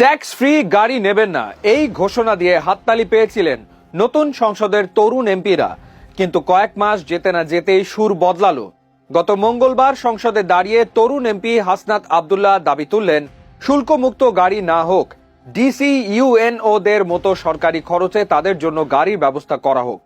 Tax free গাড়ি নেবেন না এই ঘোষণা দিয়ে হাততালি পেয়েছিলেন নতুন সংসদের তরুণ এমপিরা, কিন্তু কয়েক মাস যেতে না যেতেই সুর বদলালো। গত মঙ্গলবার সংসদে দাঁড়িয়ে তরুণ এমপি হাসনাত আব্দুল্লাহ দাবি তুললেন শুল্কমুক্ত গাড়ি না হোক, ডিসি ইউএনও দের মতো সরকারি খরচে তাদের জন্য গাড়ির ব্যবস্থা করা হোক।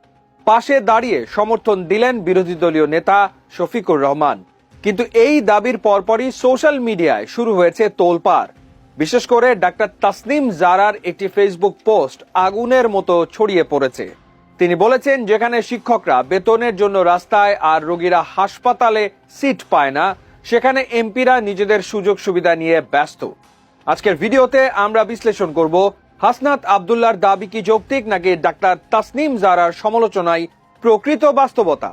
পাশে দাঁড়িয়ে সমর্থন দিলেন বিরোধী দলীয় নেতা শফিকুর রহমান। কিন্তু এই দাবির পরপরই সোশ্যাল মিডিয়ায় শুরু হয়েছে তোলপাড়। বিশেষ করে ডাক্তার তাসনিম জারার একটি ফেসবুক পোস্ট আগুনের মতো ছড়িয়ে পড়েছে। তিনি বলেছেন, যেখানে শিক্ষকরা বেতনের জন্য রাস্তায় আর রোগীরা হাসপাতালে সিট পায় না, সেখানে এমপিরা নিজেদের সুযোগ সুবিধা নিয়ে ব্যস্ত। আজকের ভিডিওতে আমরা বিশ্লেষণ করব হাসনাত আব্দুল্লাহর দাবি কি যৌক্তিক, নাকি ডাক্তার তাসনিম জারার সমালোচনায় প্রকৃত বাস্তবতা।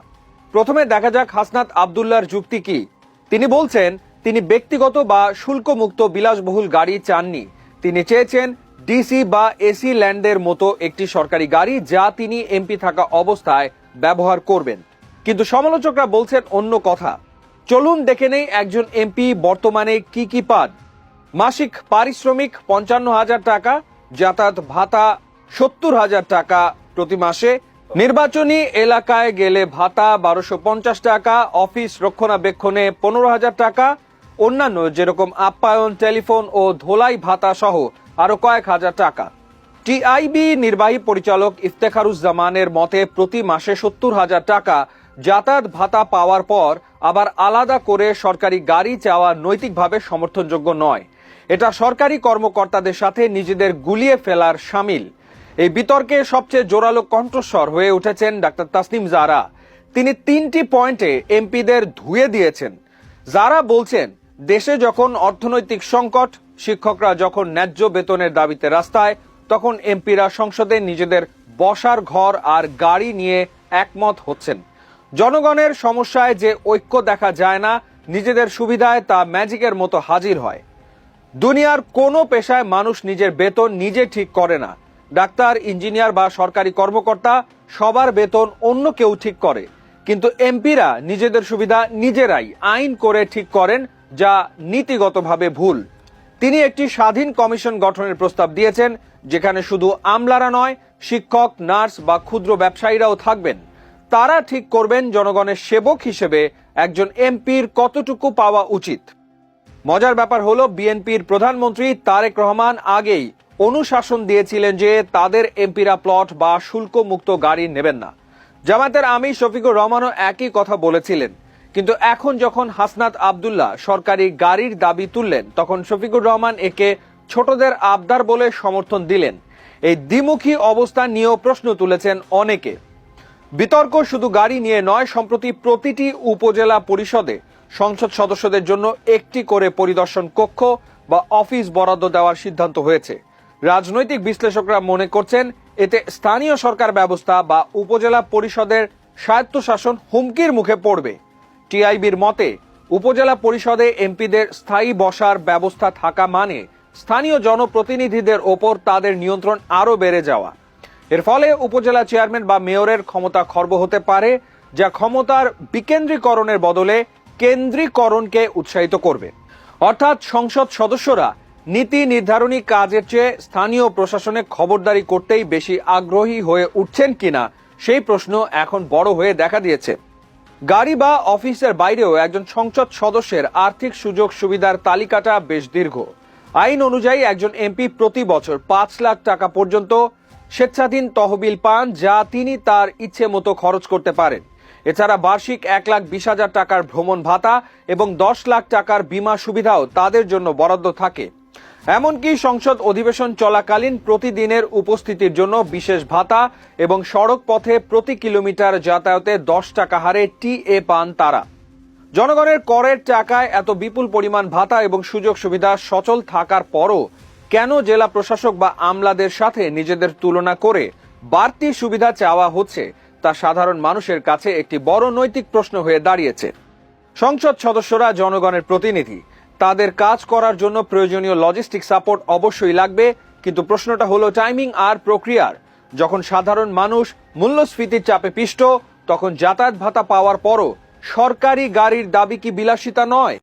প্রথমে দেখা যাক হাসনাত আব্দুল্লাহর যুক্তি কি। তিনি বলছেন, তিনি ব্যক্তিগত বা শুল্কমুক্ত বিলাসবহুল গাড়ি চাননি। তিনি চেয়েছেন ডিসি বা এসি ল্যান্ডের মতো একটি সরকারি গাড়ি, যা তিনি এমপি থাকা অবস্থায় ব্যবহার করবেন। কিন্তু সমালোচকরা বলছেন অন্য কথা। চলুন দেখে নেই একজন এমপি বর্তমানে কি কি পান। মাসিক পারিশ্রমিক ৫৫,০০০ টাকা, যাতায়াত ভাতা ৭০,০০০ টাকা প্রতি মাসে, নির্বাচনী এলাকায় গেলে ভাতা ১২৫০ টাকা, অফিস রক্ষণাবেক্ষণে ১৫,০০০ টাকা, অন্যান্য যেরকম আপ্যায়ন, টেলিফোন ও ধোলাই ভাতা সহ আরো কয়েক হাজার টাকা। টিআইবি নির্বাহী পরিচালক ইফতেখারুজ্জামানের মতে প্রতি মাসে ৭০,০০০ টাকা যাতায়াত ভাতা পাওয়ার পর আবার আলাদা করে সরকারি গাড়ি চাওয়া নৈতিকভাবে সমর্থনযোগ্য নয়। এটা সরকারি কর্মকর্তাদের সাথে নিজেদের গুলিয়ে ফেলার শামিল। এই বিতর্কে সবচেয়ে জোরালো কণ্ঠস্বর হয়ে উঠেছেন ডাক্তার তাসনিম জারা। তিনি ৩টি পয়েন্টে এমপিদের ধুয়ে দিয়েছেন। জারা বলছেন, দেশে যখন অর্থনৈতিক সংকট, শিক্ষকরা যখন ন্যায্য বেতনের দাবিতে রাস্তায়, তখন এমপিরা সংসদে নিজেদের বসার ঘর আর গাড়ি নিয়ে একমত হচ্ছেন। জনগণের সমস্যায় যে ঐক্য দেখা যায় না, নিজেদের সুবিধায় তা ম্যাজিকের মতো হাজির হয়। দুনিয়ার কোনো পেশায় মানুষ নিজের বেতন নিজে ঠিক করে না। ডাক্তার, ইঞ্জিনিয়ার বা সরকারি কর্মকর্তা সবার বেতন অন্য কেউ ঠিক করে, কিন্তু এমপিরা নিজেদের সুবিধা নিজেরাই আইন করে ঠিক করেন, যা নীতিগতভাবে ভুল। তিনি একটি স্বাধীন কমিশন গঠনের প্রস্তাব দিয়েছেন, যেখানে শুধু আমলারা নয়, শিক্ষক, নার্স বা ক্ষুদ্র ব্যবসায়ীরাও থাকবেন। তারা ঠিক করবেন জনগণের সেবক হিসেবে একজন এমপির কতটুকু পাওয়া উচিত। মজার ব্যাপার হলো, বিএনপির প্রধানমন্ত্রী তারেক রহমান আগেই অনুশাসন দিয়েছিলেন যে তাদের এমপিরা প্লট বা শুল্কমুক্ত গাড়ি নেবেন না। জামায়াতের আমির শফিকুর রহমানও একই কথা বলেছিলেন। কিন্তু এখন যখন হাসনাত আব্দুল্লাহ সরকারি গাড়ির দাবি তুললেন, তখন শফিকুর রহমান একে ছোটদের আবদার বলে সমর্থন দিলেন। এই দ্বিমুখী অবস্থান নিয়েও প্রশ্ন তুলেছেন অনেকে। বিতর্ক শুধু গাড়ি নিয়ে নয়, সম্প্রতি প্রতিটি উপজেলা পরিষদে সংসদ সদস্যদের জন্য একটি করে পরিদর্শন কক্ষ বা অফিস বরাদ্দ দেওয়ার সিদ্ধান্ত হয়েছে। রাজনৈতিক বিশ্লেষকরা মনে করছেন, এতে স্থানীয় সরকার ব্যবস্থা বা উপজেলা পরিষদের স্বায়ত্তশাসন হুমকির মুখে পড়বে। টিআইবির মতে, উপজেলা পরিষদে এমপিদের স্থায়ী বসার ব্যবস্থা থাকা মানে স্থানীয় জনপ্রতিনিধিদের ওপর তাদের নিয়ন্ত্রণ আরও বেড়ে যাওয়া। এর ফলে উপজেলা চেয়ারম্যান বা মেয়রের ক্ষমতা খর্ব হতে পারে, যা ক্ষমতার বিকেন্দ্রীকরণের বদলে কেন্দ্রীকরণকে উৎসাহিত করবে। অর্থাৎ সংসদ সদস্যরা নীতি নির্ধারণী কাজের চেয়ে স্থানীয় প্রশাসনে খবরদারি করতেই বেশি আগ্রহী হয়ে উঠছেন কিনা, সেই প্রশ্ন এখন বড় হয়ে দেখা দিয়েছে। গাড়ি বা অফিসের বাইরেও একজন সংসদ সদস্যের আর্থিক সুযোগ সুবিধার তালিকাটা বেশ দীর্ঘ। আইন অনুযায়ী একজন এমপি প্রতি বছর ৫ লাখ টাকা পর্যন্ত স্বেচ্ছাধীন তহবিল পান, যা তিনি তার ইচ্ছে মতো খরচ করতে পারেন। এছাড়া বার্ষিক ১,২০,০০০ টাকার ভ্রমণ ভাতা এবং ১০ লাখ টাকার বীমা সুবিধাও তাদের জন্য বরাদ্দ থাকে। এমনকি সংসদ অধিবেশন চলাকালীন প্রতিদিনের উপস্থিতির জন্য বিশেষ ভাতা এবং সড়ক পথে প্রতি কিলোমিটার যাতায়াতে ১০ টাকা হারে টিএ পান তারা। জনগণের করের টাকায় এত বিপুল পরিমাণ ভাতা এবং সুযোগ সুবিধা সচল থাকার পরও কেন জেলা প্রশাসক বা আমলাদের সাথে নিজেদের তুলনা করে বাড়তি সুবিধা চাওয়া হচ্ছে, তা সাধারণ মানুষের কাছে একটি বড় নৈতিক প্রশ্ন হয়ে দাঁড়িয়েছে। সংসদ সদস্যরা জনগণের প্রতিনিধি, তাদের কাজ করার জন্য প্রয়োজনীয় লজিস্টিক সাপোর্ট অবশ্যই লাগবে, কিন্তু প্রশ্নটা হলো টাইমিং আর প্রক্রিয়ার। যখন সাধারণ মানুষ মূল্যস্ফীতির চাপে পিষ্ট, তখন যাতায়াত ভাতা পাওয়ার পরও সরকারি গাড়ির দাবি কি বিলাসিতা নয়?